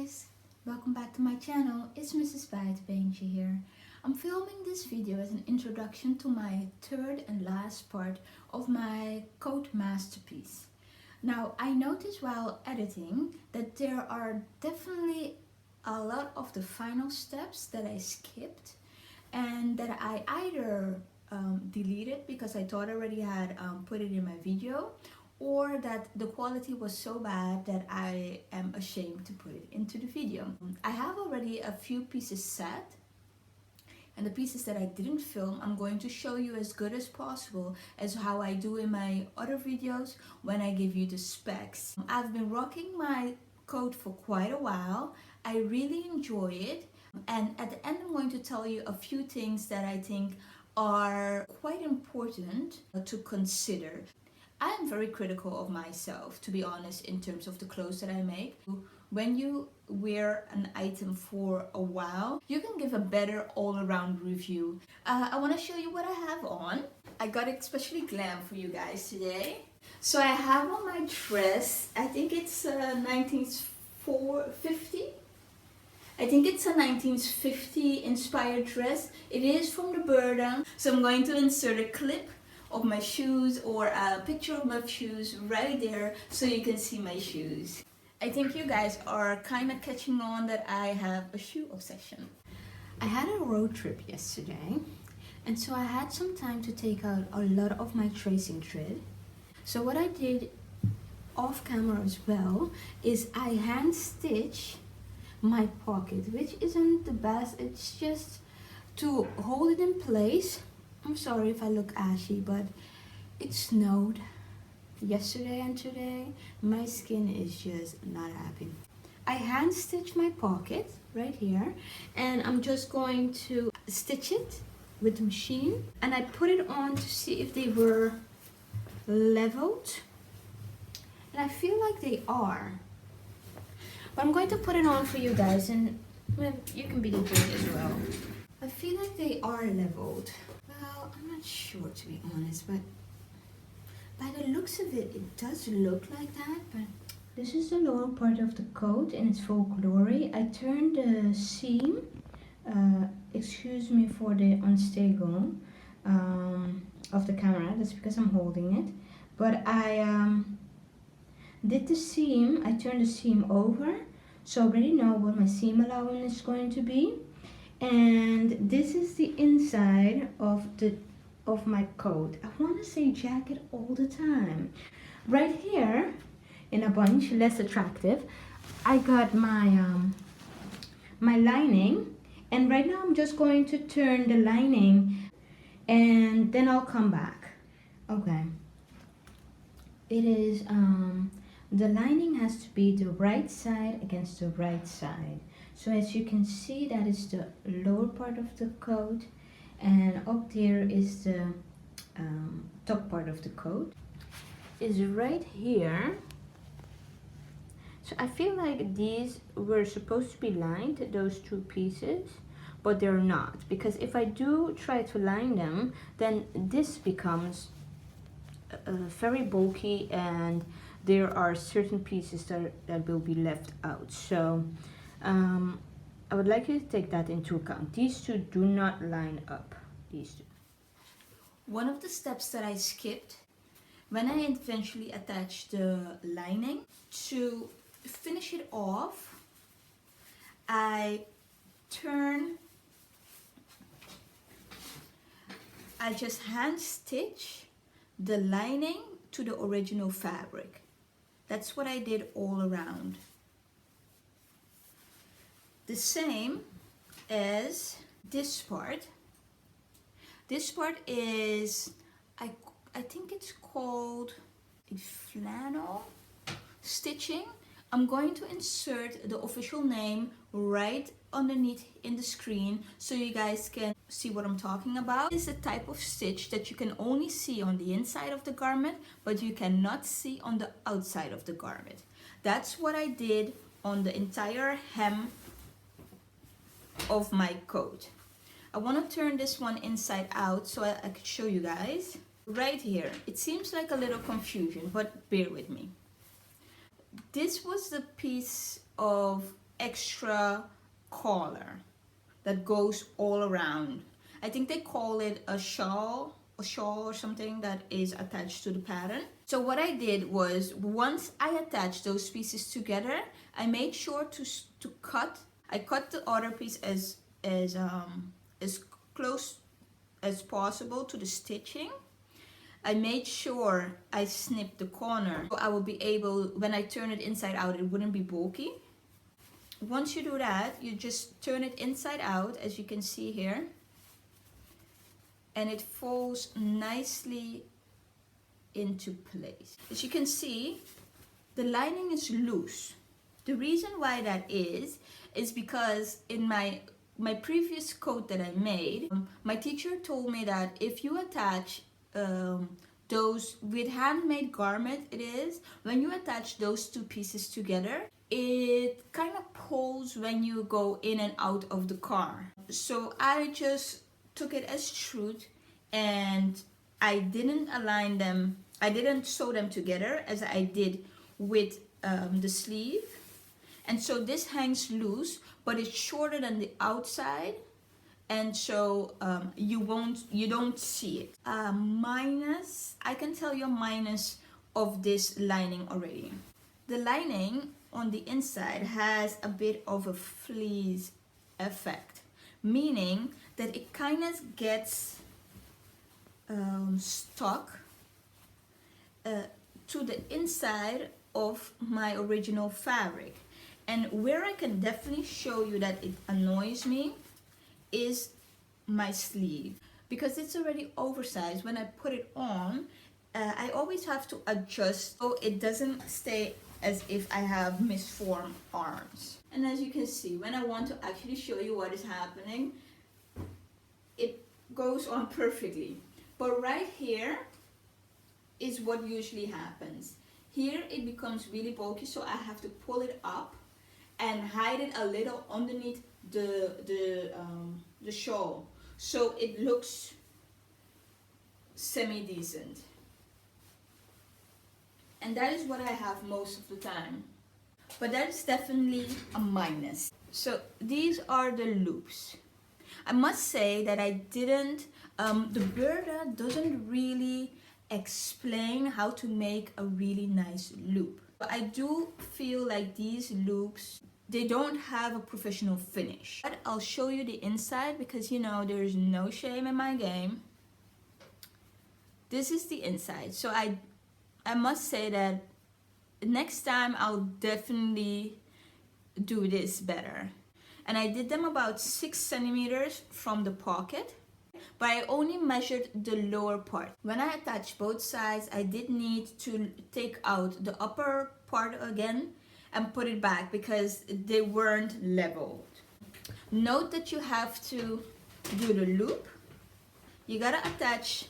guys! Welcome back to my channel. It's Mrs. Buitenbeentje here. I'm filming this video as an introduction to my third and last part of my coat masterpiece. Now, I noticed while editing that there are definitely a lot of the final steps that I skipped and that I either deleted because I thought I already had put it in my video, or that the quality was so bad that I am ashamed to put it into the video. I have already a few pieces set, and the pieces that I didn't film I'm going to show you as good as possible as how I do in my other videos when I give you the specs. I've been rocking my coat for quite a while. I really enjoy it, and at the end I'm going to tell you a few things that I think are quite important to consider. I am very critical of myself, to be honest, in terms of the clothes that I make. When you wear an item for a while, you can give a better all-around review. I want to show you what I have on. I got it especially glam for you guys today. So I have on my dress, I think it's 1950. I think it's a 1950 inspired dress. It is from the Burdastyle. So I'm going to insert a clip of my shoes or a picture of my shoes right there so you can see my shoes. I think you guys are kind of catching on that I have a shoe obsession. I had a road trip yesterday, and so I had some time to take out a lot of my tracing thread. So what I did off camera as well is I hand stitch my pocket, which isn't the best. It's just to hold it in place. I'm sorry if I look ashy, but it snowed yesterday and today. My skin is just not happy. I hand stitched my pocket right here, and I'm just going to stitch it with the machine, and I put it on to see if they were leveled, and I feel like they are. But I'm going to put it on for you guys, and well, you can be the judge as well. I feel like they are leveled. Well, I'm not sure, to be honest, but by the looks of it, it does look like that. But this is the lower part of the coat in its full glory. I turned the seam, excuse me for the unstable of the camera, that's because I'm holding it. But I did the seam, I turned the seam over, so I already know what my seam allowance is going to be. And this is the inside of my coat. I want to say jacket all the time. Right here in a bunch, less attractive, I got my my lining, and right now I'm just going to turn the lining and then I'll come back. Okay. It is the lining has to be the right side against the right side. So as you can see, that is the lower part of the coat, and up there is the top part of the coat. Is right here. So I feel like these were supposed to be lined, those two pieces, but they're not, because if I do try to line them, then this becomes very bulky, and there are certain pieces that will be left out. So I would like you to take that into account. These two do not line up. These two. One of the steps that I skipped when I eventually attached the lining, to finish it off, I just hand stitch the lining to the original fabric. That's what I did all around. The same as this part. This part is, I think it's called a flannel stitching. I'm going to insert the official name right underneath in the screen so you guys can see what I'm talking about. It's a type of stitch that you can only see on the inside of the garment, but you cannot see on the outside of the garment. That's what I did on the entire hem of my coat. I want to turn this one inside out so I could show you guys. Right here, it seems like a little confusion, but bear with me. This was the piece of extra collar that goes all around. I think they call it a shawl or something that is attached to the pattern. So what I did was, once I attached those pieces together, I made sure to cut. I cut the other piece as close as possible to the stitching. I made sure I snipped the corner so I will be able, when I turn it inside out, it wouldn't be bulky. Once you do that, you just turn it inside out, as you can see here, and it falls nicely into place. As you can see, the lining is loose. The reason why that is because in my previous coat that I made, my teacher told me that if you attach those with handmade garment, it is when you attach those two pieces together, it kind of pulls when you go in and out of the car. So I just took it as truth, and I didn't align them, I didn't sew them together as I did with the sleeve. And so this hangs loose, but it's shorter than the outside, and so you don't see it. Minus, I can tell you a minus of this lining already. The lining on the inside has a bit of a fleece effect, meaning that it kind of gets stuck to the inside of my original fabric. And where I can definitely show you that it annoys me is my sleeve, because it's already oversized. When I put it on, I always have to adjust so it doesn't stay as if I have misformed arms. And as you can see, when I want to actually show you what is happening, it goes on perfectly. But right here is what usually happens. Here it becomes really bulky, so I have to pull it up and hide it a little underneath the shawl, so it looks semi-decent. And that is what I have most of the time, but that is definitely a minus. So these are the loops. I must say that I didn't, the Burda doesn't really explain how to make a really nice loop. But I do feel like these loops, they don't have a professional finish. But I'll show you the inside, because you know there's no shame in my game. This is the inside. So I must say that next time I'll definitely do this better. And I did them about 6 centimeters from the pocket, but I only measured the lower part. When I attached both sides, I did need to take out the upper part again and put it back because they weren't leveled. Note that you have to do the loop. You gotta attach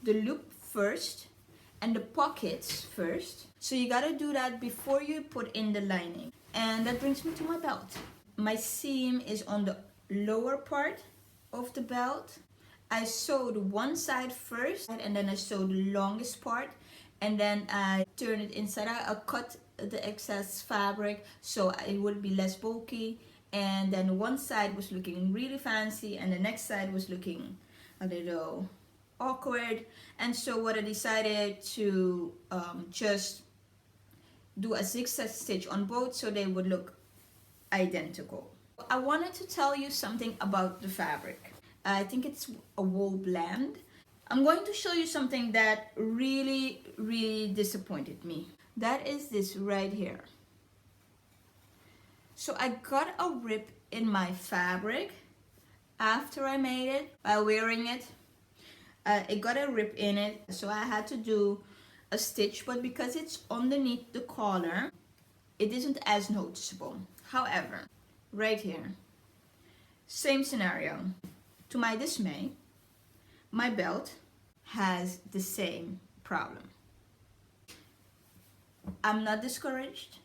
the loop first and the pockets first. So you gotta do that before you put in the lining. And that brings me to my belt. My seam is on the lower part of the belt. I sewed one side first, and then I sewed the longest part, and then I turned it inside out. I cut the excess fabric so it would be less bulky, and then one side was looking really fancy and the next side was looking a little awkward. And so what I decided to just do a zigzag stitch on both so they would look identical. I wanted to tell you something about the fabric. I think it's a wool blend. I'm going to show you something that really disappointed me. That is this right here. So I got a rip in my fabric after I made it while wearing it. It got a rip in it, so I had to do a stitch, but because it's underneath the collar, it isn't as noticeable. However, right here, same scenario. To my dismay, my belt has the same problem. I'm not discouraged,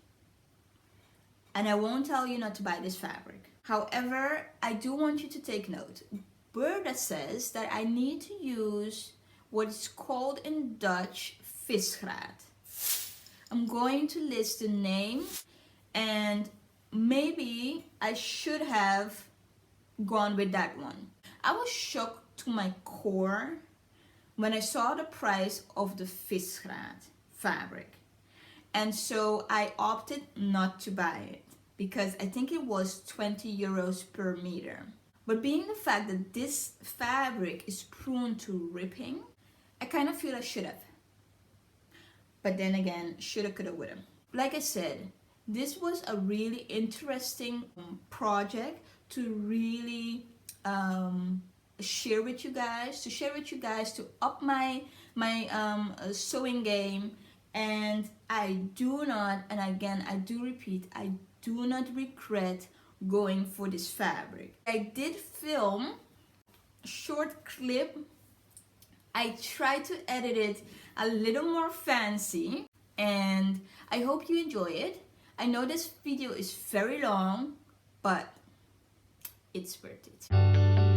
and I won't tell you not to buy this fabric. However, I do want you to take note. Burda says that I need to use what is called in Dutch visgraat. I'm going to list the name, and maybe I should have gone with that one. I was shocked to my core when I saw the price of the visgraat fabric. And so I opted not to buy it because I think it was 20 euros per meter. But being the fact that this fabric is prone to ripping, I kind of feel I should have. But then again, shoulda, coulda, woulda. Like I said, this was a really interesting project to really share with you guys, to up my sewing game. And I do not, and again I do repeat, I do not regret going for this fabric. I did film a short clip. I tried to edit it a little more fancy, and I hope you enjoy it. I know this video is very long, but it's worth it.